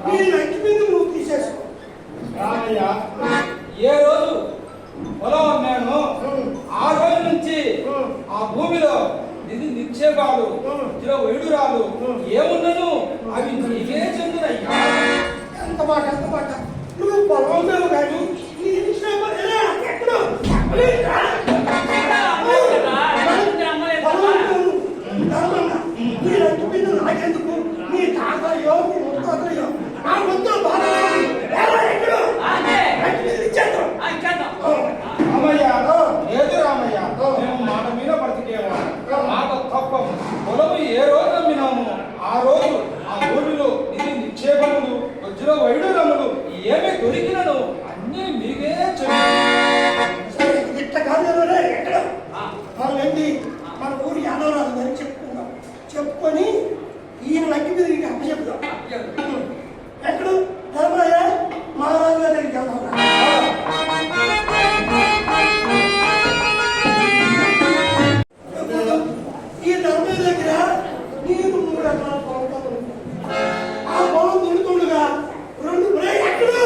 నీ లంకి బిందు నువ్వు తీసేసుకో. రామయ్య, ఏ రోజు పొలం అమ్మాను ఆ రోజు నుంచి ఆ భూమిలో నిధి నిక్షేపాలు వైడురాలు ఏమున్నను అవి నీవే చెందునయ్యా. ఎంత మాట నువ్వు పొలం అమ్మావు కానీ నీ నిక్షేపాలు ఎక్కడో నీ లంకి బిందు నాకెందుకు? నీ తాతయ్యో నీ ముత్తాతయ్యో ఆ ముద్దులు బాగా రామయ్య, లేదు రామయ్య, మేము మాట మీద బ్రతికేవాడు. మాట తప్పము. పొలము ఏ రోజు అమ్మినాము ఆ రోజు ఆ భూమిలో నిధి నిక్షేపములు వజ్ర వైడూరములు ఏమి దొరికినను అన్నీ మీకే ఇట్ట కాదు ఎక్కడ వాళ్ళండి మన ఊరు యాదవరాజు గారికి చెప్పుకున్నాం. చెప్పుకొని ఈయన లంకి మీద నీకు అప్పచెప్తాం. ఎక్కడ ధర్మయ్య మహారాజు గారి దగ్గరికి వెళ్దాం. ఈ ధర్మయ్య దగ్గర నేను 3 ఎకరాల పొలం. ఆ పొలం దున్నుతుండగా 2 ఎక్కడో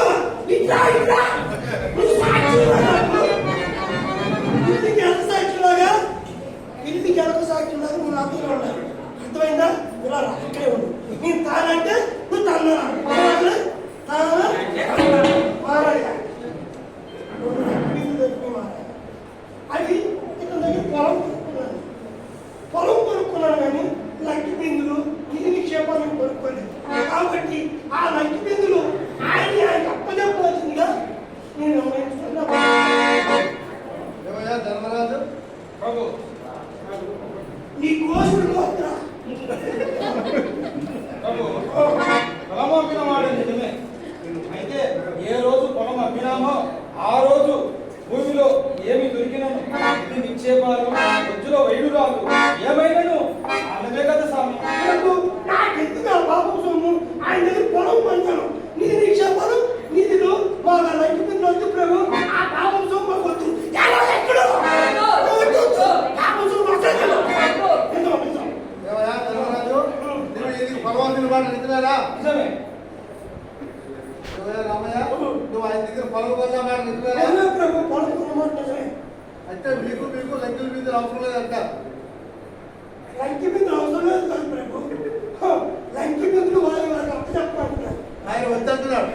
ఇంటికి ఎంత సాక్షిలాగా నువ్వు నా దగ్గర ఉండాలి. అర్థమైందా? ఇలా ఇక్కడే ఉండు. నేను తానంటే నువ్వు తన్నా అది ఇతని దగ్గర పొలం కొనుక్కున్నాను కానీ లంకి బిందులు నిధి నిక్షేపాలను కొనుక్కోలేదు. కాబట్టి ఆ లంకి బిందులు ఆయనకి అప్పచెప్పవలసిందిగా నేను నిర్ణయిస్తున్నా. ధర్మరాజు ప్రభు, నీ కోసుడు పోతున్నా పొలం అమ్మిన వాడు నిజమే. అయితే ఏ రోజు పొలం అమ్మినామో ఆ రోజు భూమిలో ఏమి దొరికినను ఇది నిక్షేపాలు వజ్జులో వైడురాలు ఏమైనాను అనవే కదా స్వామి. నాకెందుకు ఆ పాపం సొమ్ము? ఆయన దగ్గర పొలం పంచాను. నిధి నిక్షేపాలు నిధులు మా లంకి బిందులు వద్దు ప్రభు. ఆ పాపం సొమ్ము వద్దు. భగవంతుని మాట నిజమేనా? నిజమే. రామయ్య, నువ్వు ఆయన దగ్గర పొలం కొన్నా మాట నిజమేనా? ప్రభు పొలం కొన్నమాట నిజమే. అంటే మీకు లంకిల మీద అవసరం లేదంట. లంకి బిందులు అవసరం లేదు కాదు ప్రభు. లంకి బిందులు వాళ్ళకి అప్పచెప్పమంటున్నారు. ఆయన వద్దంటున్నాడు.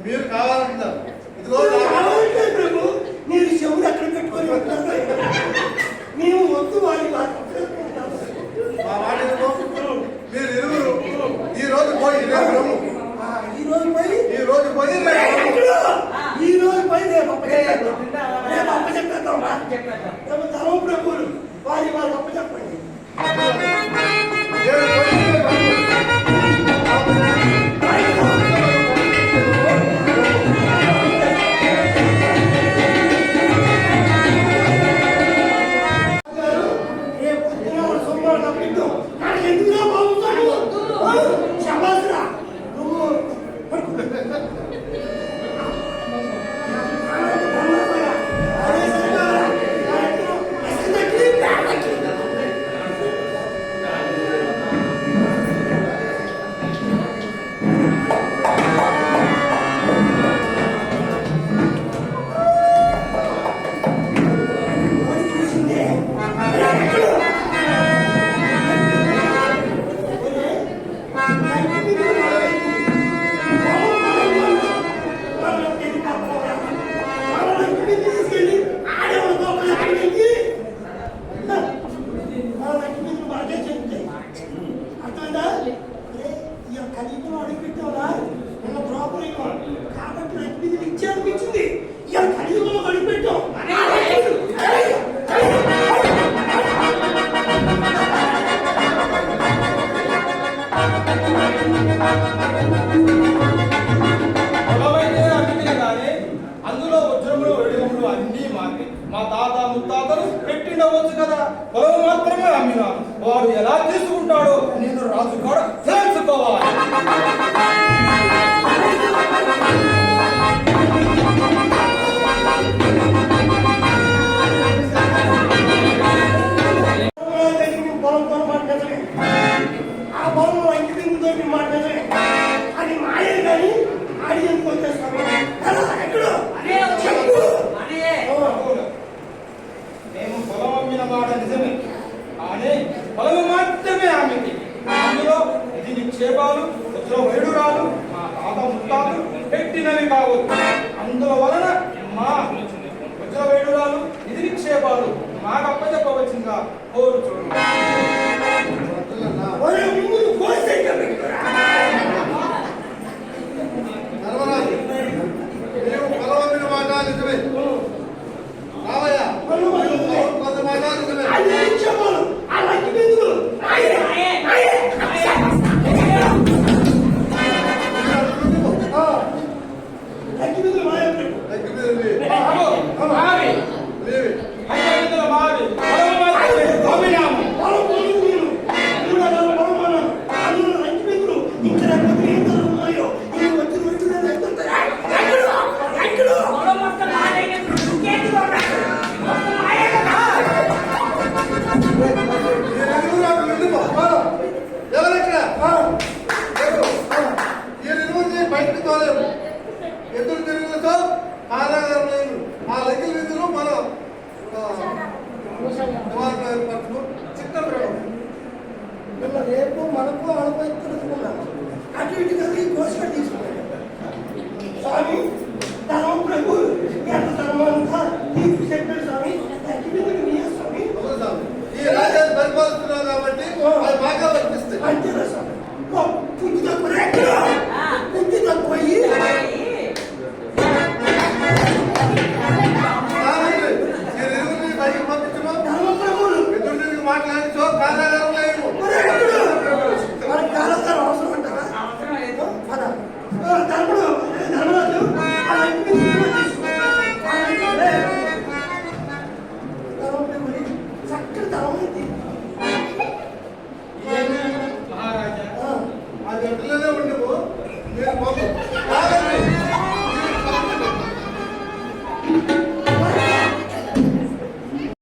మీరు కావాలంటున్నారు. ఇదిగో కావాలంటే ప్రభు మీరు చెవులు ఎక్కడ పెట్టుకొని ఉంటారు. మేము వద్దు వాళ్ళకి అప్పచెప్పుకుంటాము. మా మాట మీరు ఇరువురు ఈ రోజు పోయి ఈ రోజు పోయి రేపు అప్పచెప్పేద్దాం. ధర్మ ప్రభువులు వాళ్ళకి అప్పచెప్పండి. పొలం మాత్రమే అమ్మినాను. వాడు ఎలా తీసుకుంటాడో నేను రాజు కూడా తెలుసుకోవాలి. పొలం మాట ఆ పొలం లంకి బిందుతో మాట నిక్షేపాలు వజ్ర వైడూరాలు మా తాత ముత్తాతలు పెట్టినవి కావచ్చు. అందుల వలన మా వజ్ర వైడూరాలు నిధి నిక్షేపాలు మాకు అప్పచెప్పవచ్చిందిగా కోరుచున్నాను. ఒరే ముందు కోసేగా పెట్టుకోరా. ధర్మరాజు, నీవు పొలవమ్మిన మాట నిజమే. రామయ్య, కొంత మాట నిజమే. అది నిక్షేపాలు ఆ లక్కి బిందులు లక్కి బిందులు మాయ లెక్క మీద లేవి. మావి లేవి. ఐదు మావి అభినామం పొలం పొలం మీరు కూడా పొలం అందులో లక్కి బిందులు ఇంకా